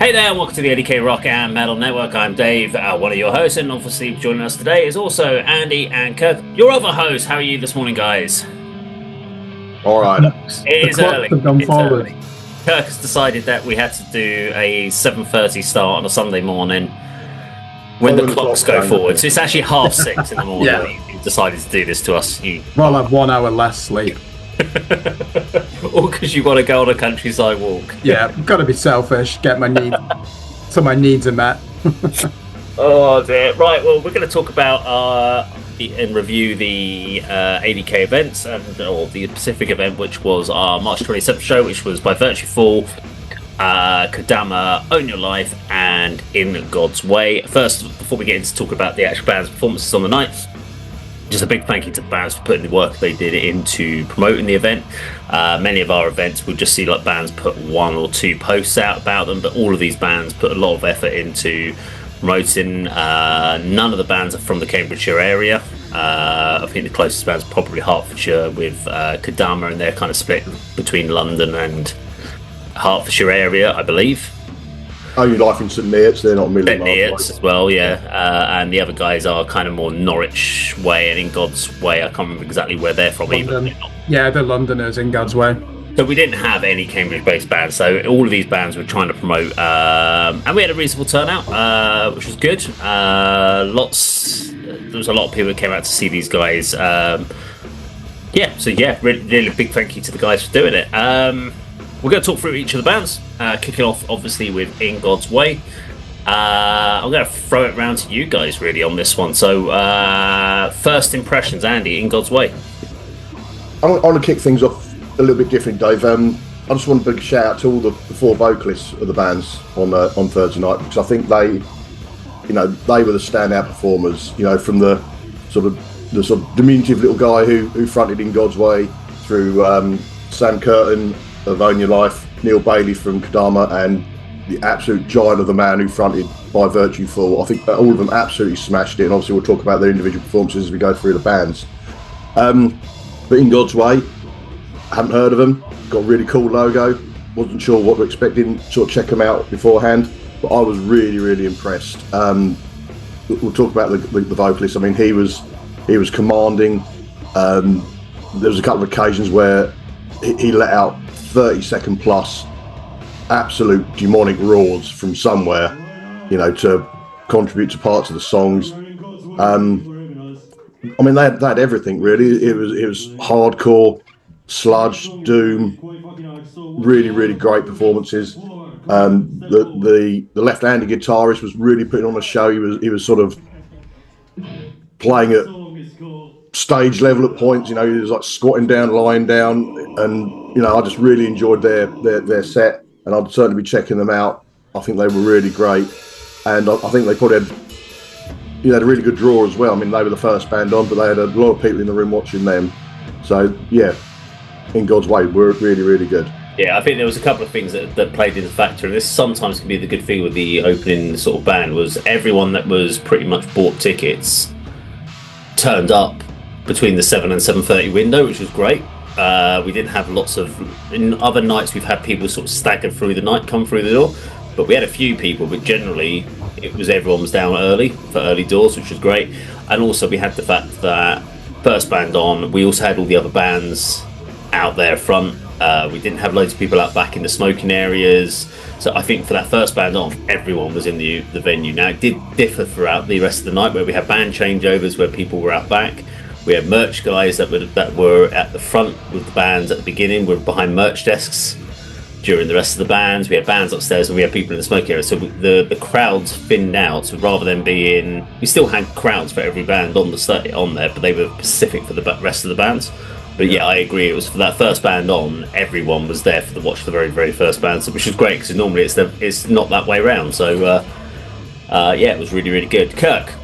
Hey there, and welcome to the ADK Rock and Metal Network. I'm Dave, one of your hosts, and obviously joining us today is also Andy and Kirk, your other host. How are you this morning, guys? All right. It is early. It's early. Kirk has decided that we had to do a 7:30 start on a Sunday morning when the clocks go forward. So it's actually 5:30 in the morning. Yeah. You decided to do this to us. Well, I've 1 hour less sleep. All because you want to go on a countryside walk. Yeah, I've got to be selfish, get my needs, so my needs are met. Oh dear. Right, well, we're going to talk about and review the ADK events, or the Pacific event, which was our March 27th show, which was by Virtue Fall, Kodama, Own Your Life, and In God's Way. First, before we get into talk about the actual band's performances on the night, just a big thank you to the bands for putting the work they did into promoting the event. Many of our events would just see like bands put 1 or 2 posts out about them, but all of these bands put a lot of effort into promoting. None of the bands are from the Cambridgeshire area. I think the closest band's probably Hertfordshire with Kodama, and they're kind of split between London and Hertfordshire area, I believe. Own Your Life in St Neots, they're not a million miles away. As well, yeah. And the other guys are kind of more Norwich way and In God's Way. I can't remember exactly where they're from either. Yeah, they're Londoners, In God's Way. So we didn't have any Cambridge-based bands, so all of these bands were trying to promote, and we had a reasonable turnout, which was good. There was a lot of people that came out to see these guys. Really big thank you to the guys for doing it. We're going to talk through each of the bands, kicking off obviously with In God's Way. I'm going to throw it round to you guys really on this one. So first impressions, Andy, In God's Way. I want to kick things off a little bit different, Dave. I just want a big shout out to all the 4 vocalists of the bands on Thursday night, because I think they were the standout performers. You know, from the sort of diminutive little guy who fronted In God's Way, through Sam Curtin of Own Your Life, Neil Bailey from Kodama, and the absolute giant of the man who fronted by Virtue Fall. I think that all of them absolutely smashed it, and obviously we'll talk about their individual performances as we go through the bands. But In God's Way, I hadn't heard of them, got a really cool logo, wasn't sure what to expect, didn't sort of check them out beforehand, but I was really, really impressed. We'll talk about the vocalist. I mean, he was commanding. There was a couple of occasions where he let out 30-second plus absolute demonic roars from somewhere, to contribute to parts of the songs. I mean, they had everything really. It was hardcore, sludge, doom, really, really great performances. The left-handed guitarist was really putting on a show. He was sort of playing at stage level at points. He was like squatting down, lying down, and I just really enjoyed their set, and I'd certainly be checking them out. I think they were really great, and I think they probably had a really good draw as well. I mean, they were the first band on, but they had a lot of people in the room watching them. So yeah, In God's Way were really, really good. Yeah, I think there was a couple of things that played in the factor, and this sometimes can be the good thing with the opening sort of band, was everyone that was pretty much bought tickets turned up between the 7 and 7:30 window, which was great. We didn't have lots of... In other nights, we've had people sort of staggered through the night, come through the door, but we had a few people, but generally everyone was down early for early doors, which was great. And also we had the fact that first band on, we also had all the other bands out there front. We didn't have loads of people out back in the smoking areas. So I think for that first band on, everyone was in the venue. Now, it did differ throughout the rest of the night, where we had band changeovers where people were out back. We had merch guys that were at the front with the bands at the beginning, were behind merch desks during the rest of the bands. We had bands upstairs, and we had people in the smoking area. So the crowds thinned out. So rather than being... We still had crowds for every band on there, but they were specific for the rest of the bands. But yeah, I agree. It was for that first band on, everyone was there for watch the very, very first band, which is great, because normally it's not that way around. So it was really, really good. Kirk.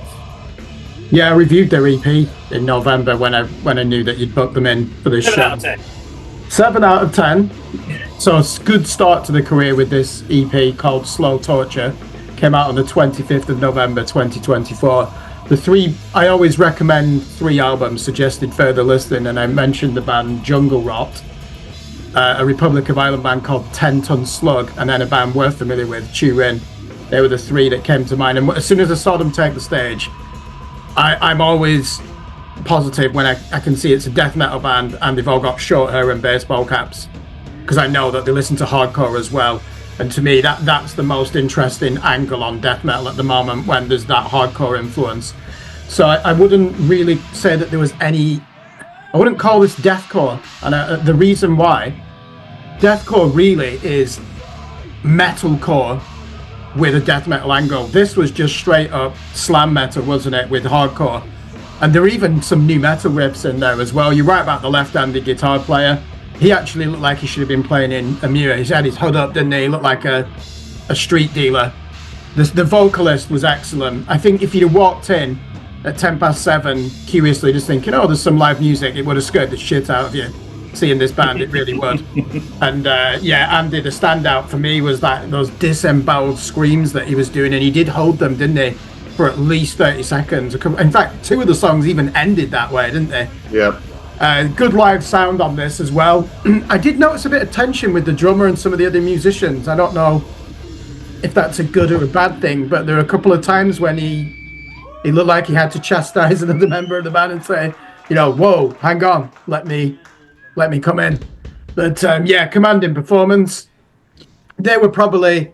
Yeah, I reviewed their EP in November when I knew that you'd booked them in for this show. 7 out of 10. 7 out of 10. So it's a good start to the career with this EP called Slow Torture. Came out on the 25th of November 2024. I always recommend 3 albums, suggested further listening, and I mentioned the band Jungle Rot, a Republic of Ireland band called 10 Ton Slug, and then a band we're familiar with, Turin. They were the three that came to mind. And as soon as I saw them take the stage, I'm always positive when I can see it's a death metal band and they've all got short hair and baseball caps, because I know that they listen to hardcore as well. And to me, that's the most interesting angle on death metal at the moment, when there's that hardcore influence. So I wouldn't really say that there was any... I wouldn't call this deathcore. And the reason why, deathcore really is metalcore with a death metal angle. This was just straight up slam metal, wasn't it, with hardcore. And there are even some new metal riffs in there as well. You're right about the left-handed guitar player. He actually looked like he should have been playing in a mirror. He had his hood up, didn't he? He looked like a street dealer. The vocalist was excellent. I think if he'd have walked in at 7:10, curiously just thinking, oh, there's some live music, it would have scared the shit out of you. Seeing this band, it really would. And yeah, Andy, the standout for me was that those disemboweled screams that he was doing, and he did hold them, didn't he, for at least 30 seconds. In fact, two of the songs even ended that way, didn't they? Yeah. Good live sound on this as well. I did notice a bit of tension with the drummer and some of the other musicians. I don't know if that's a good or a bad thing, but there are a couple of times when he looked like he had to chastise another member of the band and say, whoa, hang on, let me come in. But yeah, commanding performance. They were probably...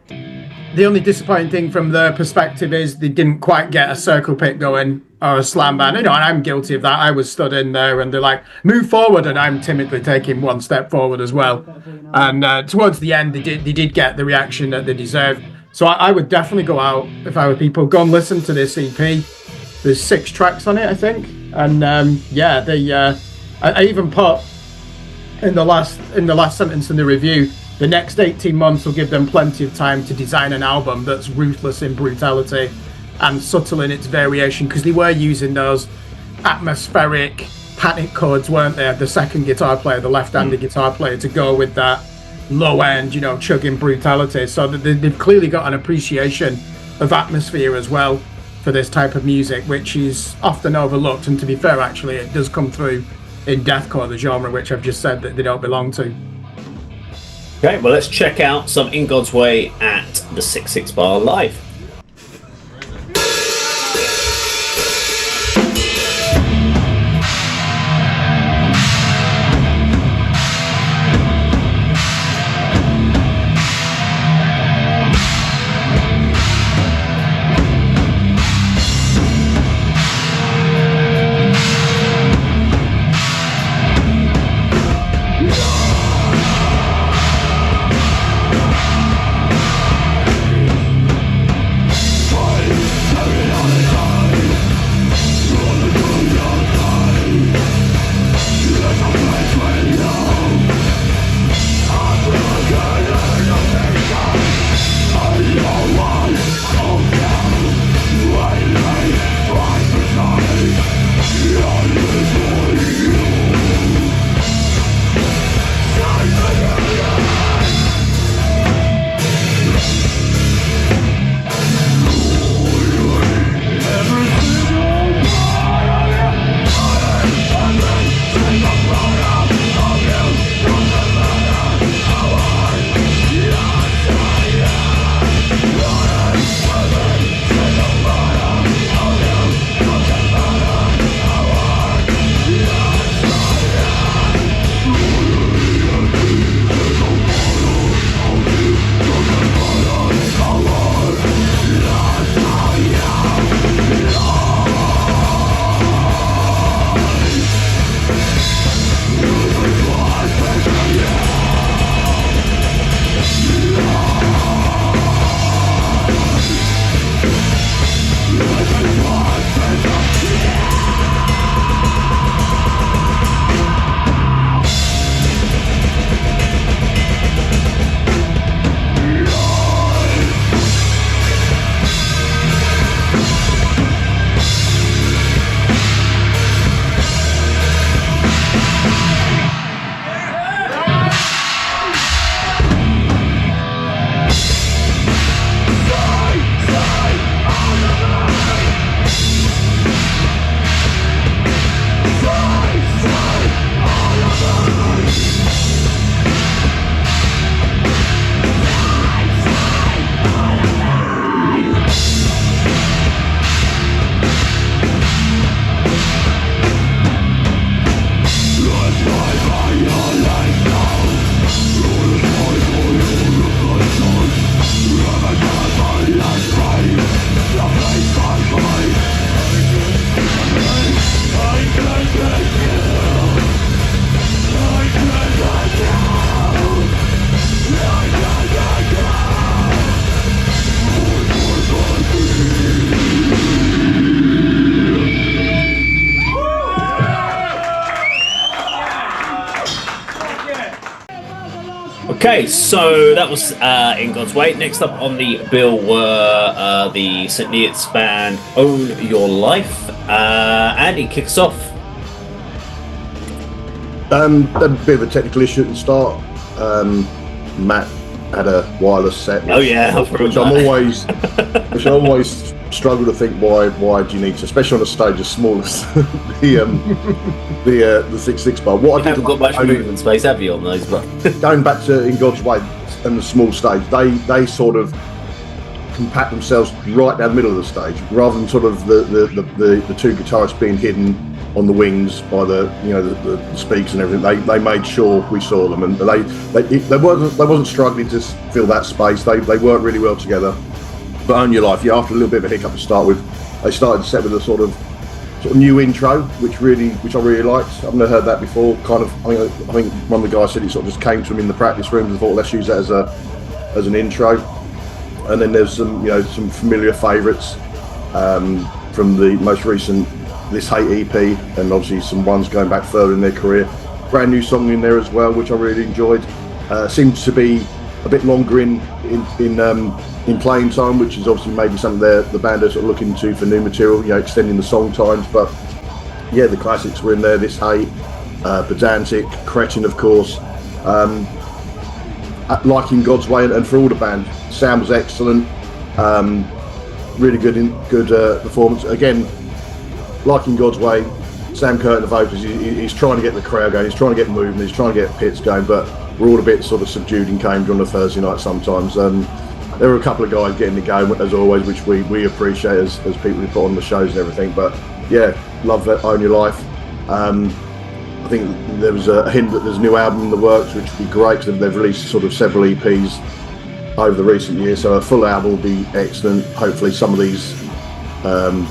The only disappointing thing from their perspective is they didn't quite get a circle pit going or a slam band. And I'm guilty of that. I was stood in there and they're like, move forward, and I'm timidly taking one step forward as well. And towards the end, they did get the reaction that they deserved. So I would definitely go out, if I were people, go and listen to this EP. There's 6 tracks on it, I think. And yeah, I even put in the last sentence in the review, the next 18 months will give them plenty of time to design an album that's ruthless in brutality and subtle in its variation, because they were using those atmospheric panic chords, weren't they? The second guitar player, the left-handed guitar player, to go with that low-end, chugging brutality. So they've clearly got an appreciation of atmosphere as well for this type of music, which is often overlooked. And to be fair, actually, it does come through in deathcore, the genre which I've just said that they don't belong to. Okay, well, let's check out some In God's Way at the 66 Bar live. Okay, so that was In God's Way. Next up on the bill were the St. Neots band Own Your Life. Andy, kick us off. A bit of a technical issue at the start. Matt had a wireless set. Oh yeah, which I always struggle to think why do you need to, especially on a stage as small as the 6/6 bar. What You haven't got much movement space, have you, on those? But going back to In God's Way and the small stage, they sort of compact themselves right down the middle of the stage, rather than sort of the two guitarists being hidden on the wings by the speakers and everything. They made sure we saw them, and they wasn't struggling to fill that space. They worked really well together. But Own Your Life, after a little bit of a hiccup to start with, they started the set with a sort of new intro, which I really liked. I've never heard that before. I think one of the guys said it sort of just came to him in the practice rooms and thought, let's use that as an intro. And then there's some familiar favourites from the most recent This Hate EP, and obviously some ones going back further in their career. Brand new song in there as well, which I really enjoyed. Seems to be a bit longer in playing time, which is obviously maybe something the band are sort of looking to for new material, extending the song times. But yeah, the classics were in there. This Hate, Pedantic, Cretin, of course. Like In God's Way, and for all the band, sound was excellent. Really good performance. Again, like In God's Way, Sam Kirk, the vocals, he's trying to get the crowd going, he's trying to get movement, he's trying to get pits going, but we're all a bit sort of subdued in Cambridge on a Thursday night sometimes. There were a couple of guys getting the game, as always, which we appreciate as people who put on the shows and everything. But yeah, love that Own Your Life. I think there was a hint that there's a new album in the works, which would be great, because they've released sort of several EPs over the recent years, so a full album will be excellent. Hopefully some of these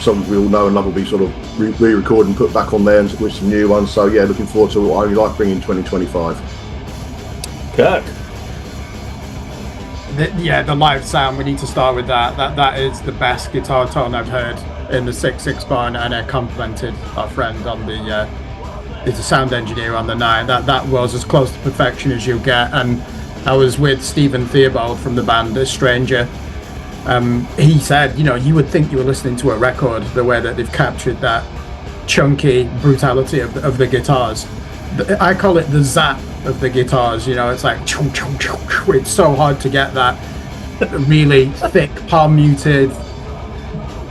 songs we all know and love will be sort of re-recorded and put back on there, and with some new ones. So yeah, looking forward to what Own Your Life bringing in 2025. Kirk. The live sound, we need to start with that. That is the best guitar tone I've heard in the 6/6 bar, and I complimented our friend on is a sound engineer on the night. That was as close to perfection as you'll get. And I was with Stephen Theobald from the band A Stranger. He said, you would think you were listening to a record, the way that they've captured that chunky brutality of the guitars. I call it the zap of the guitars. It's like choo, choo, choo, choo. It's so hard to get that really thick, palm muted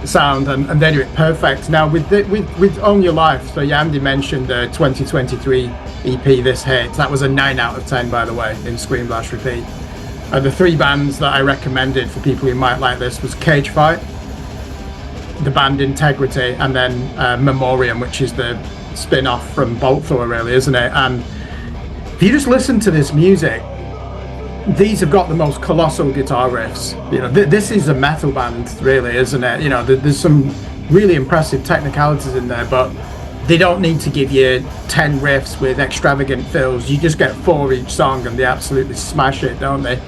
sound, and they do it perfect. Now with Own Your Life, so Andy mentioned the 2023 EP This Hate. That was a 9 out of 10, by the way, in Scream Blast Repeat. The three bands that I recommended for people who might like this was Cage Fight, the band Integrity, and then Memoriam, which is the spin-off from Bolt Thrower, really, isn't it? And if you just listen to this music, these have got the most colossal guitar riffs. This is a metal band, really, isn't it? There's some really impressive technicalities in there, but they don't need to give you 10 riffs with extravagant fills. You just get 4 each song, and they absolutely smash it, don't they?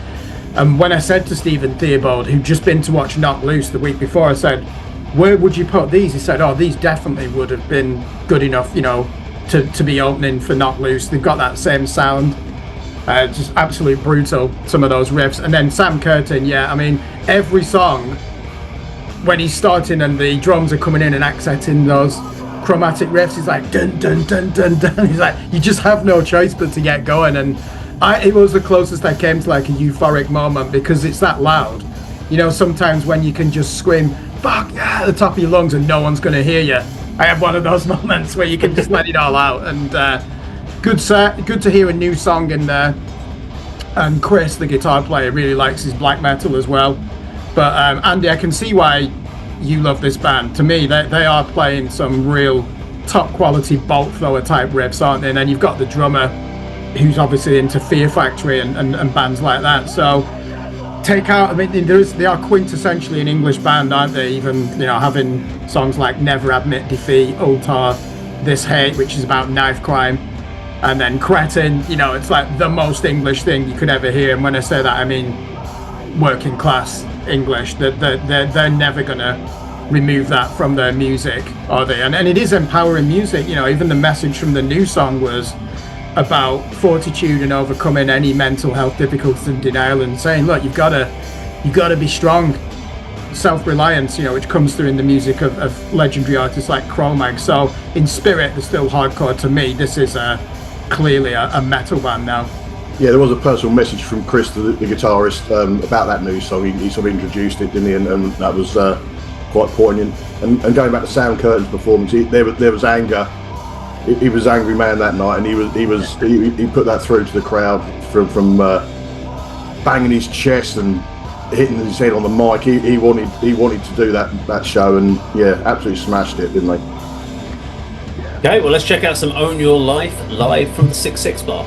And when I said to Stephen Theobald, who'd just been to watch Knock Loose the week before, I said, where would you put these? He said, these definitely would have been good enough, to be opening for Knock Loose. They've got that same sound. Just absolute brutal, some of those riffs. And then Sam Curtin, every song, when he's starting and the drums are coming in and accenting those chromatic riffs, he's like, dun, dun, dun, dun, dun. He's like, you just have no choice but to get going. And it was the closest I came to like a euphoric moment, because it's that loud. Sometimes when you can just scream, fuck yeah, at the top of your lungs and no one's going to hear you. I have one of those moments where you can just let it all out. And good to hear a new song in there. And Chris, the guitar player, really likes his black metal as well. But Andy, I can see why you love this band. To me, they are playing some real top quality Bolt Thrower type riffs, aren't they? And then you've got the drummer, who's obviously into Fear Factory and bands like that. So they are quintessentially an English band, aren't they? Even having songs like Never Admit Defeat, Ultar, This Hate, which is about knife crime, and then Cretin. It's like the most English thing you could ever hear. And when I say that, I mean working class English. They're never gonna remove that from their music, are they? And it is empowering music. Even the message from the new song was, about fortitude and overcoming any mental health difficulties and denial, and saying, look, you've got to be strong. Self-reliance, which comes through in the music of legendary artists like Cro-Mag. So in spirit, they're still hardcore to me. This is clearly a metal band now. Yeah, there was a personal message from Chris, the guitarist, about that news. So he sort of introduced it, didn't he? And that was quite poignant. And going back to Sound Curtain's performance, there was anger. He was an angry man that night, and he put that through to the crowd from banging his chest and hitting his head on the mic. He wanted to do that show, and yeah, absolutely smashed it, didn't they? Okay, well, let's check out some Own Your Life live from the 6-6 bar.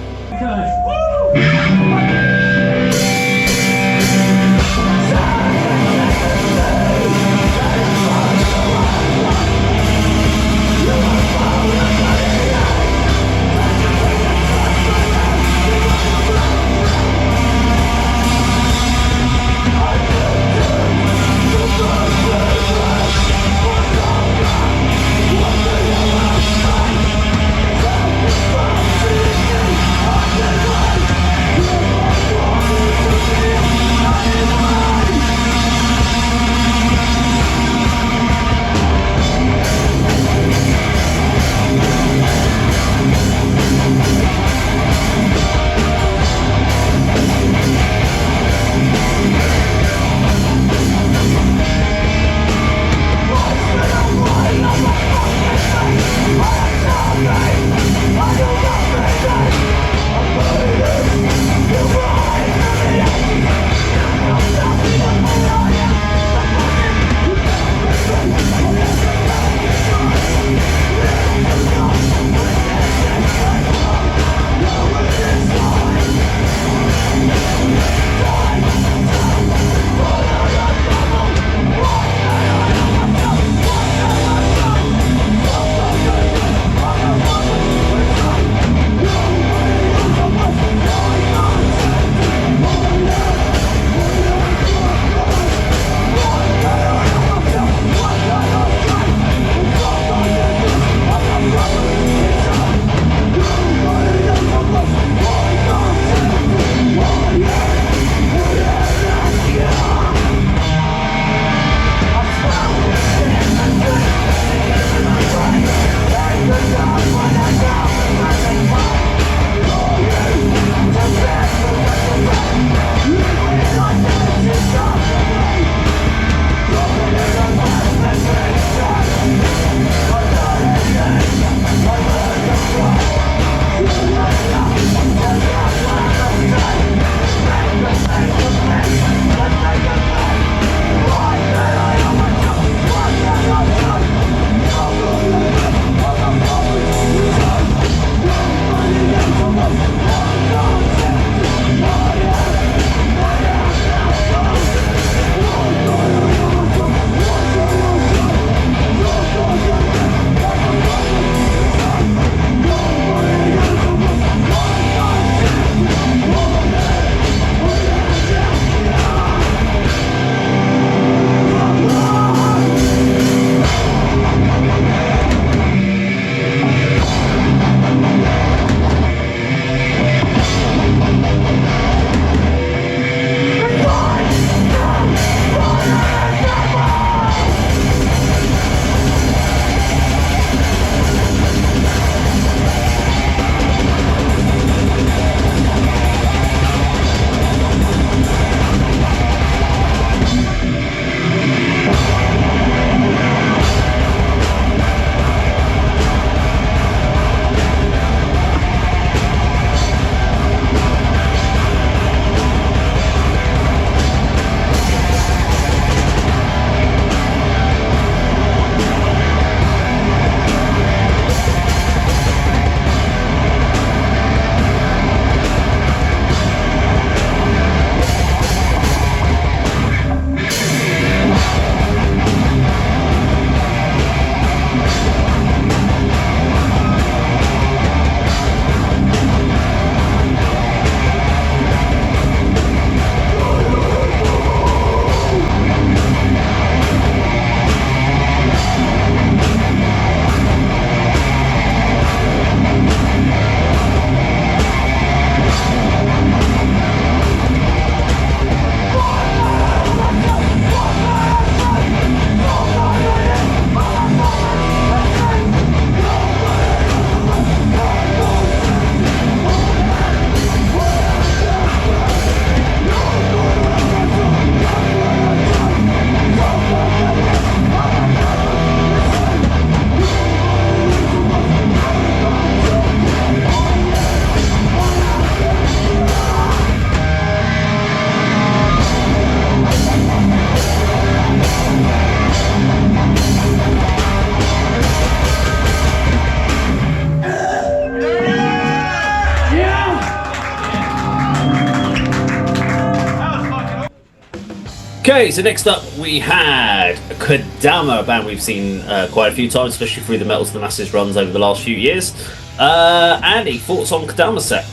Okay, so next up we had Kodama, a band we've seen quite a few times, especially through the Metal to the Masses runs over the last few years. Andy, thoughts on Kodama set?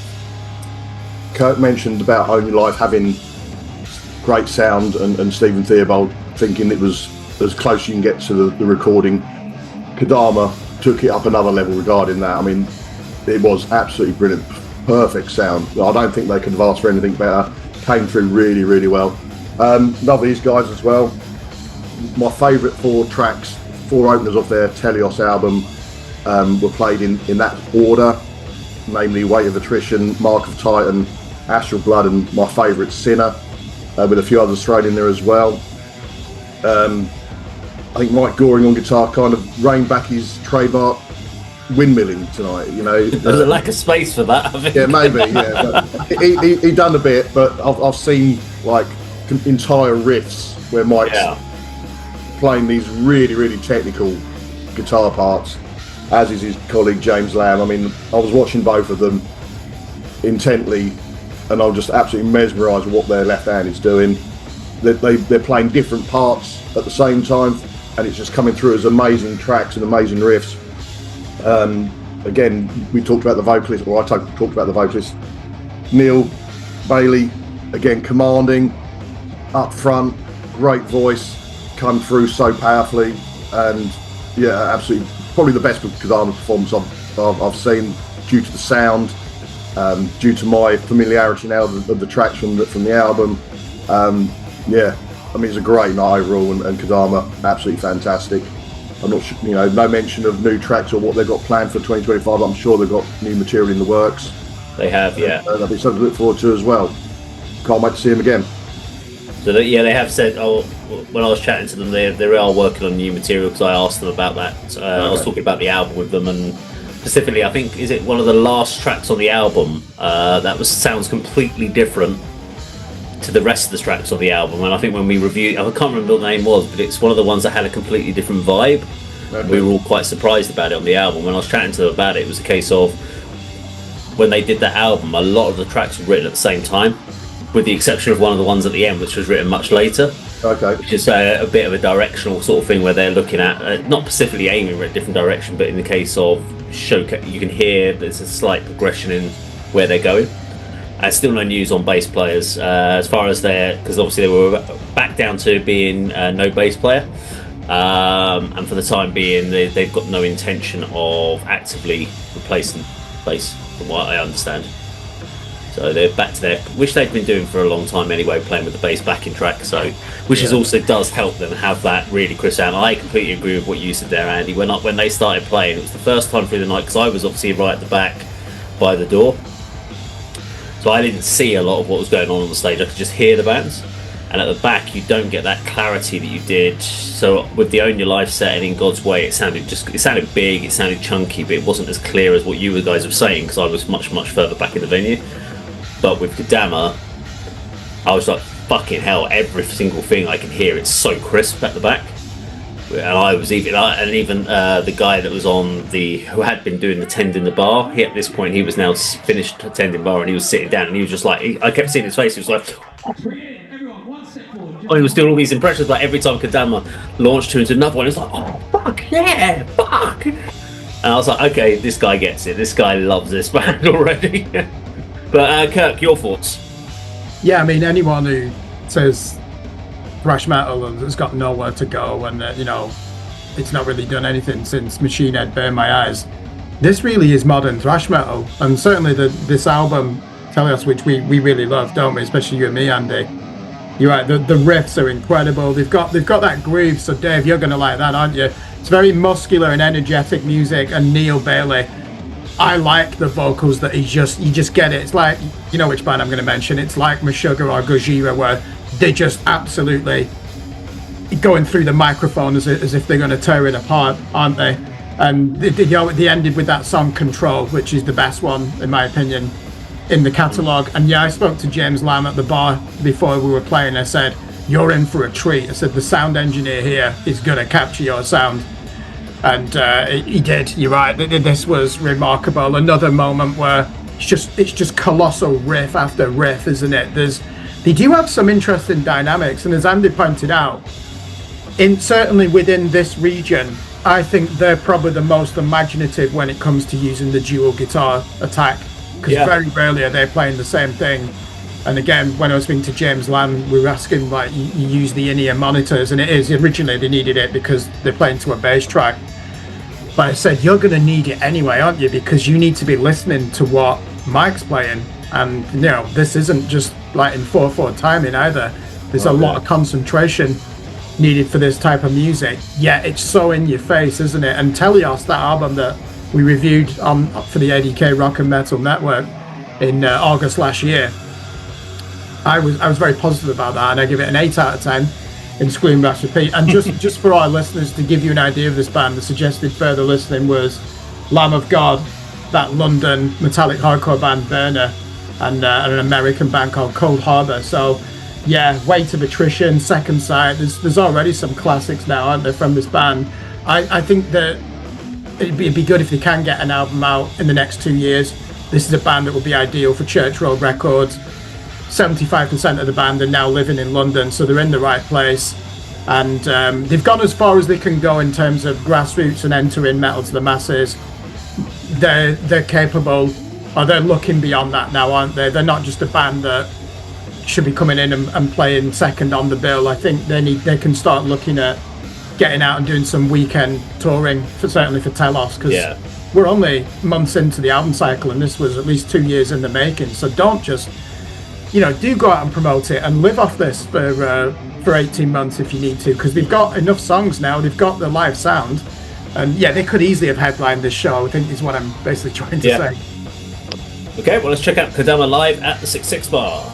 Kirk mentioned about Only Life having great sound, and Stephen Theobald thinking it was as close you can get to the recording. Kodama took it up another level regarding that. I mean, it was absolutely brilliant, perfect sound. I don't think they could have asked for anything better. Came through really, really well. Love these guys as well. My favourite 4 tracks, 4 openers of their Telios album were played in that order, namely Weight of Attrition, Mark of Titan, Astral Blood, and my favourite Sinner, with a few others thrown in there as well. I think Mike Goring on guitar kind of reined back his trademark windmilling tonight, you know. There's a lack of space for that, I think. Yeah, maybe, yeah. But he done a bit, but I've seen like entire riffs where Mike's playing these really, really technical guitar parts, as is his colleague James Lamb. I mean, I was watching both of them intently, and I'm just absolutely mesmerised with what their left hand is doing. They're playing different parts at the same time, and it's just coming through as amazing tracks and amazing riffs. Again, we talked about the vocalist, or I talked about the vocalist, Neil Bailey, again commanding, up front, great voice, come through so powerfully, and yeah, absolutely, probably the best Kodama performance I've seen, due to the sound, due to my familiarity now of the tracks from the album. Yeah, I mean, it's a great night overall, and Kodama, absolutely fantastic. I'm not sure, you know, no mention of new tracks or what they've got planned for 2025, but I'm sure they've got new material in the works. They have, yeah. That'll be something to look forward to as well. Can't wait to see them again. So they have said, when I was chatting to them, they are working on new material, because I asked them about that. I was talking about the album with them, and specifically, I think, is it one of the last tracks on the album that sounds completely different to the rest of the tracks on the album. And I think when we reviewed, I can't remember what the name was, but it's one of the ones that had a completely different vibe. Okay. We were all quite surprised about it on the album. When I was chatting to them about it, it was a case of, when they did that album, a lot of the tracks were written at the same time, with the exception of one of the ones at the end, which was written much later. Okay. Which is a bit of a directional sort of thing, where they're looking at, not specifically aiming for a different direction, but in the case of showcase, you can hear there's a slight progression in where they're going. Still no news on bass players, as far as because obviously they were back down to being no bass player, and for the time being they've got no intention of actively replacing bass, from what I understand. So they're back to which they've been doing for a long time anyway, playing with the bass backing track. So, which is also does help them have that really crisp sound. I completely agree with what you said there, Andy. When they started playing, it was the first time through the night, because I was obviously right at the back by the door. So I didn't see a lot of what was going on the stage. I could just hear the bands, and at the back you don't get that clarity that you did. So with the Own Your Life set and In God's Way, it sounded big, it sounded chunky, but it wasn't as clear as what you guys were saying, because I was much further back in the venue. But with Kodama, I was like, fucking hell! Every single thing I can hear, it's so crisp at the back. And I was even the guy that was who had been doing the tending the bar. At this point, he was now finished tending bar, and he was sitting down, and he was just like, I kept seeing his face. He was like, he was doing all these impressions. Like every time Kodama launched into another one, it was like, oh fuck yeah, fuck. And I was like, okay, this guy gets it. This guy loves this band already. But Kirk, your thoughts? Yeah, I mean, anyone who says thrash metal and it's got nowhere to go, and it's not really done anything since Machine Head Burn My Eyes. This really is modern thrash metal, and certainly this album, Telios, which we really love, don't we? Especially you and me, Andy. You're right. The riffs are incredible. They've got that groove. So Dave, you're gonna like that, aren't you? It's very muscular and energetic music. And Neil Bailey, I like the vocals that you just get it. It's like, you know which band I'm going to mention. It's like Meshuggah or Gojira, where they're just absolutely going through the microphone as if they're going to tear it apart, aren't they? And they ended with that song Control, which is the best one, in my opinion, in the catalogue. And yeah, I spoke to James Lamb at the bar before we were playing. I said, you're in for a treat. I said, the sound engineer here is going to capture your sound. And he did. You're right. This was remarkable. Another moment where it's just colossal riff after riff, isn't it? There's They do have some interesting dynamics, and as Andy pointed out, certainly within this region, I think they're probably the most imaginative when it comes to using the dual guitar attack, because very rarely are they playing the same thing. And again, when I was speaking to James Lamb, we were asking, like, you use the in-ear monitors, and it is, originally they needed it because they're playing to a bass track. But I said, you're going to need it anyway, aren't you? Because you need to be listening to what Mike's playing. And, you know, this isn't just like in 4/4 timing either. There's a lot of concentration needed for this type of music. Yeah, it's so in your face, isn't it? And Telios, that album that we reviewed for the ADK Rock and Metal Network in August last year, I was very positive about that, and I give it an 8 out of 10 in Scream Bash Repeat. And just for our listeners, to give you an idea of this band, the suggested further listening was Lamb of God, that London metallic hardcore band Burner, and an American band called Cold Harbor. So yeah, Weight of Attrition, Second Sight, there's already some classics now, aren't there, from this band. I think that it'd be good if they can get an album out in the next 2 years. This is a band that would be ideal for Church Road Records. 75% of the band are now living in London, so they're in the right place. And they've gone as far as they can go in terms of grassroots and entering metal to the masses. They're capable, or they're looking beyond that now, aren't they? They're not just a band that should be coming in and playing second on the bill. I think they can start looking at getting out and doing some weekend touring, certainly for Telos, because we're only months into the album cycle, and this was at least 2 years in the making. So don't just, do go out and promote it and live off this for 18 months if you need to, because they've got enough songs now, they've got the live sound, and they could easily have headlined this show, I think is what I'm basically trying to say. Okay, well, let's check out Kodama live at the 66 Bar.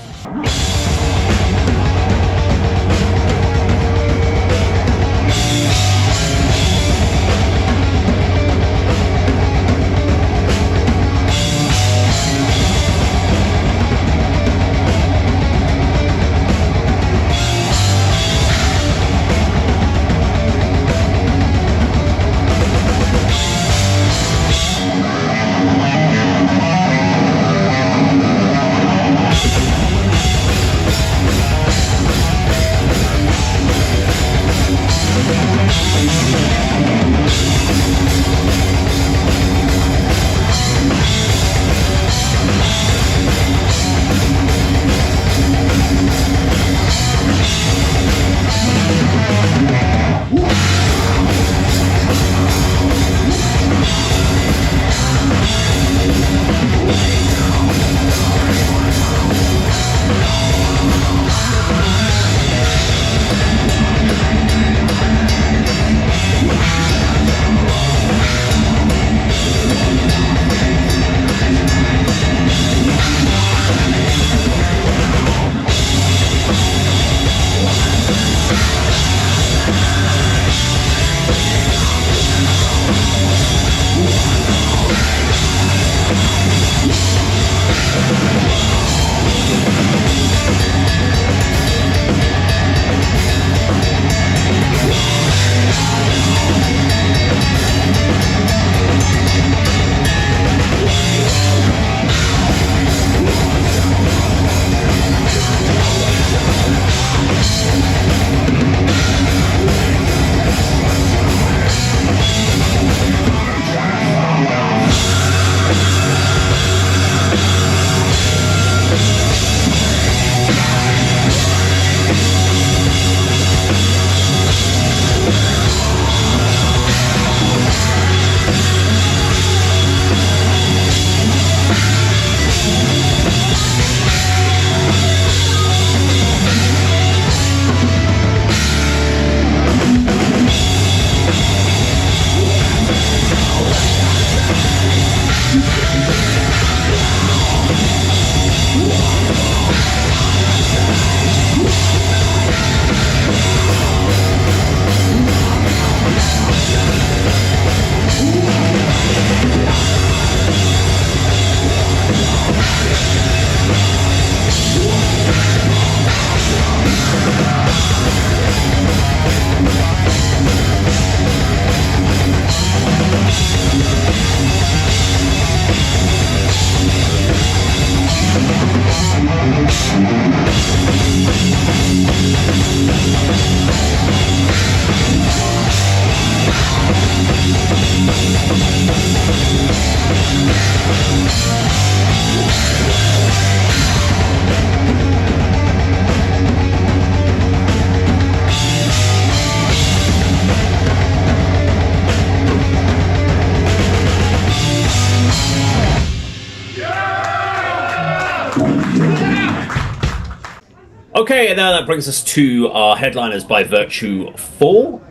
Okay, and now that brings us to our headliners by Virtue Fall,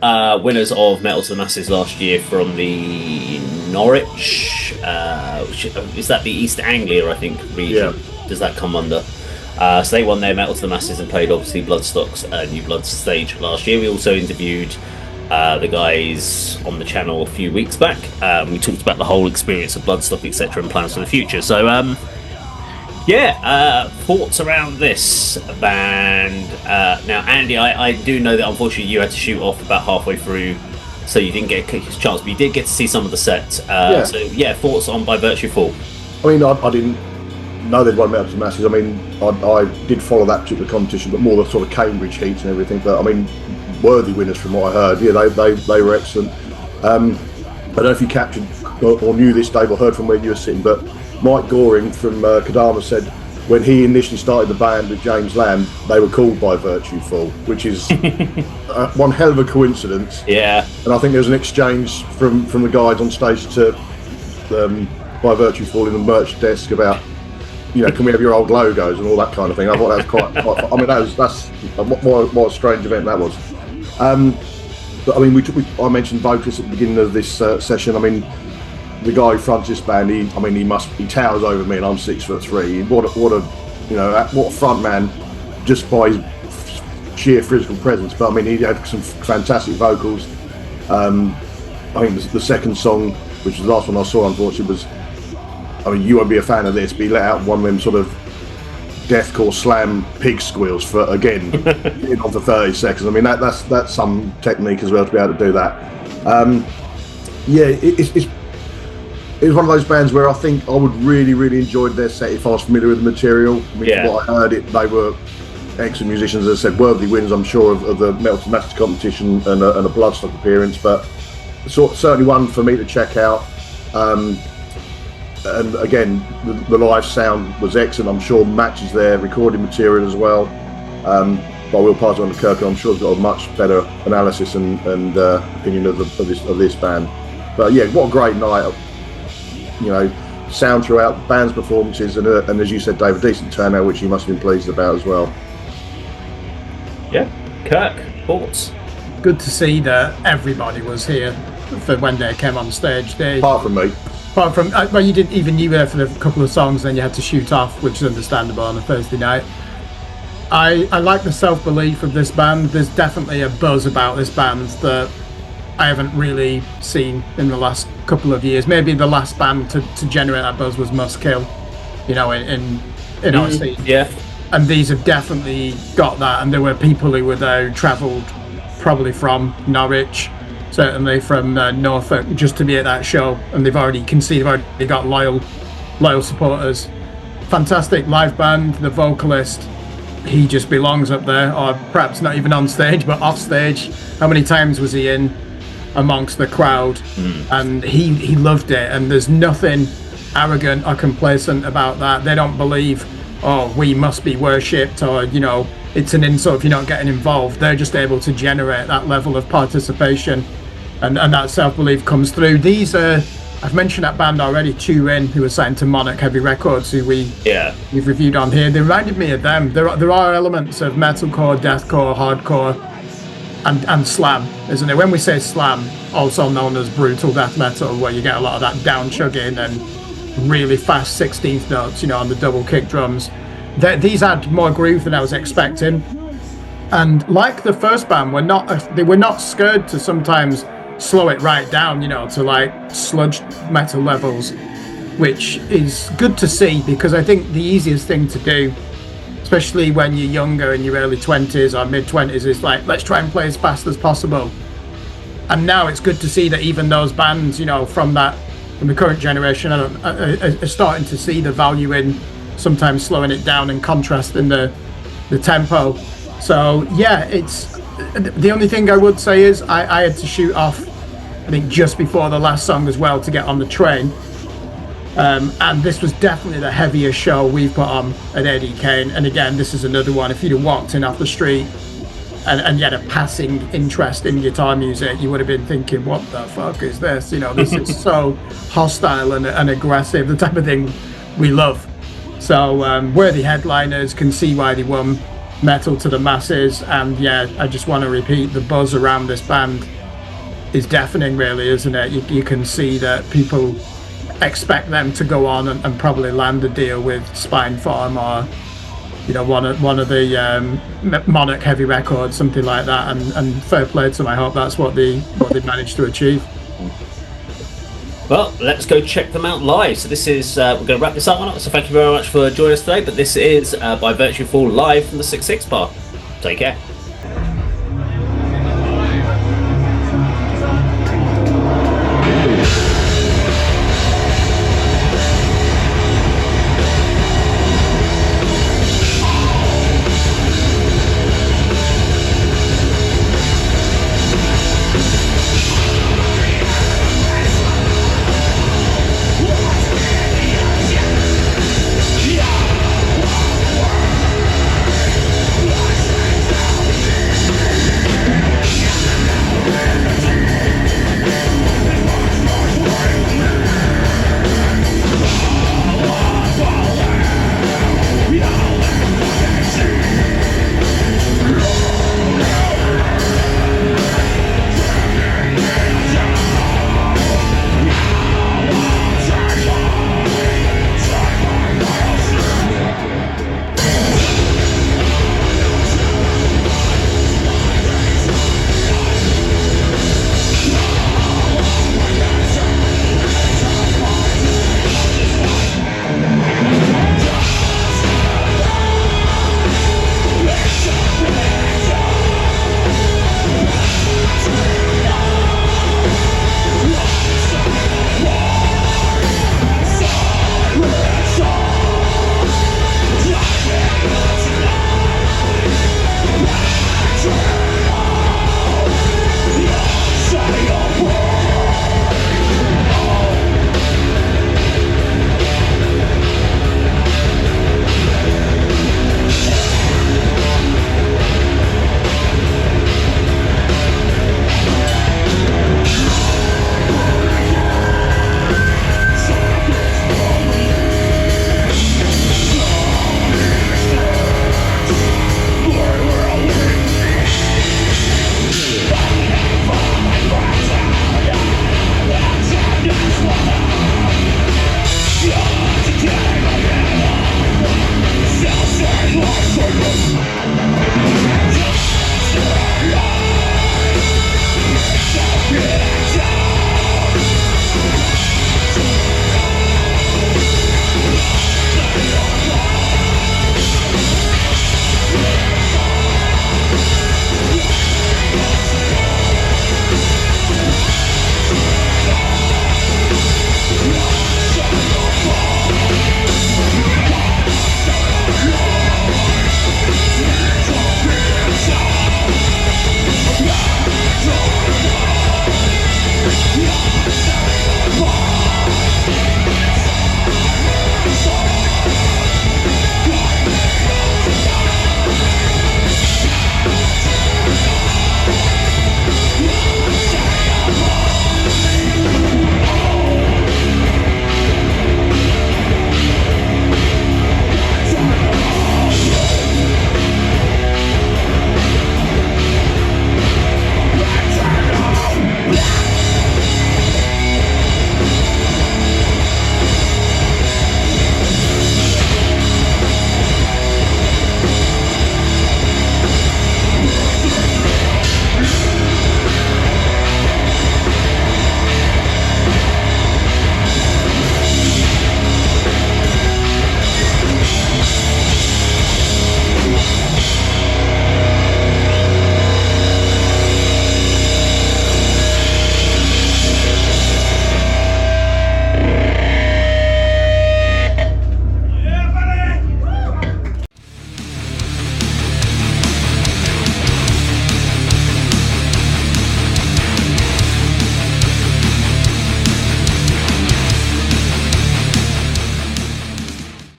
winners of Metal to the Masses last year from the Norwich, is that the East Anglia, I think, region? Yeah. Does that come under? So they won their Metal to the Masses and played, obviously, Bloodstock's New Blood stage last year. We also interviewed the guys on the channel a few weeks back. We talked about the whole experience of Bloodstock, etc., and plans for the future. So, thoughts around this band. Now, Andy, I do know that unfortunately you had to shoot off about halfway through, so you didn't get a chance, but you did get to see some of the set. So, thoughts on By Virtue Fall? I mean, I didn't know they'd won Metal to the Masses. I mean, I did follow that particular competition, but more the sort of Cambridge heats and everything. But I mean, worthy winners from what I heard. Yeah, they were excellent. I don't know if you captured or knew this, Dave, or heard from where you were sitting, but Mike Goring from Kodama said when he initially started the band with James Lamb, they were called By Virtue Fall, which is one hell of a coincidence. Yeah. And I think there was an exchange from the guys on stage to By Virtue Fall in the merch desk about, can we have your old logos and all that kind of thing. I thought that was quite I mean, that's what a strange event that was. But I mean, I mentioned vocalists at the beginning of this session. I mean, the guy who fronts this band, he towers over me, and I'm 6'3". What a front man, just by his sheer physical presence. But I mean, he had some fantastic vocals. I think the second song, which was the last one I saw, unfortunately, was, I mean, you won't be a fan of this, but he let out one of them sort of deathcore slam pig squeals for, again, in on for 30 seconds. I mean, that's some technique as well to be able to do that. It was one of those bands where I think I would really, really enjoy their set if I was familiar with the material. I mean, what I heard, they were excellent musicians, as I said, worthy winners, I'm sure, of the Metal to the Masses competition and a Bloodstock appearance, but certainly one for me to check out. And again, the live sound was excellent. I'm sure matches their recording material as well. But I will pass it on to Kirk. I'm sure he's got a much better analysis and opinion of this band. But yeah, what a great night! Sound throughout, band's performances, and as you said, Dave, a decent turnout, which you must have been pleased about as well. Yeah, Kirk, thoughts? Good to see that everybody was here for when they came on stage. Apart from me. Well, you didn't even knew there for a couple of songs, then you had to shoot off, which is understandable on a Thursday night. I like the self-belief of this band. There's definitely a buzz about this band that I haven't really seen in the last couple of years. Maybe the last band to generate that buzz was Muskill, in our scene. Yeah. And these have definitely got that. And there were people who were there who travelled probably from Norwich, certainly from Norfolk, just to be at that show. And they've already got loyal supporters. Fantastic live band. The vocalist, he just belongs up there, or perhaps not even on stage, but off stage. How many times was he in amongst the crowd? And he loved it, and there's nothing arrogant or complacent about that. They don't believe, we must be worshipped, or it's an insult if you're not getting involved. They're just able to generate that level of participation, and that self-belief comes through. These are, I've mentioned that band already, Two In, who was signed to Monarch Heavy Records, who we've reviewed on here. They reminded me of them. There are elements of metalcore, deathcore, hardcore, and slam, isn't it? When we say slam, also known as brutal death metal, where you get a lot of that down chugging and really fast 16th notes, on the double kick drums. These had more groove than I was expecting, and like the first band, they were not scared to sometimes slow it right down, to like sludge metal levels, which is good to see, because I think the easiest thing to do, especially when you're younger, in your early 20s or mid 20s, is like, let's try and play as fast as possible. And now it's good to see that even those bands, from the current generation, are starting to see the value in sometimes slowing it down and contrasting the tempo. So yeah, it's the only thing I would say is I had to shoot off, I think, just before the last song as well to get on the train. And this was definitely the heaviest show we've put on at ADK. And again, this is another one. If you'd have walked in off the street and you had a passing interest in guitar music, you would have been thinking, what the fuck is this? This is so hostile and aggressive, the type of thing we love. So worthy headliners, can see why they won metal to the masses. And yeah, I just want to repeat, the buzz around this band is deafening, really, isn't it? You can see that people expect them to go on and probably land a deal with Spinefarm or, you know, one of the Monarch heavy records, something like that. And fair play to them. I hope that's what they managed to achieve. Well, let's go check them out live. So this is, we're going to wrap this up on. So thank you very much for joining us today. But this is By Virtue Fall live from the 6-6 bar. Take care.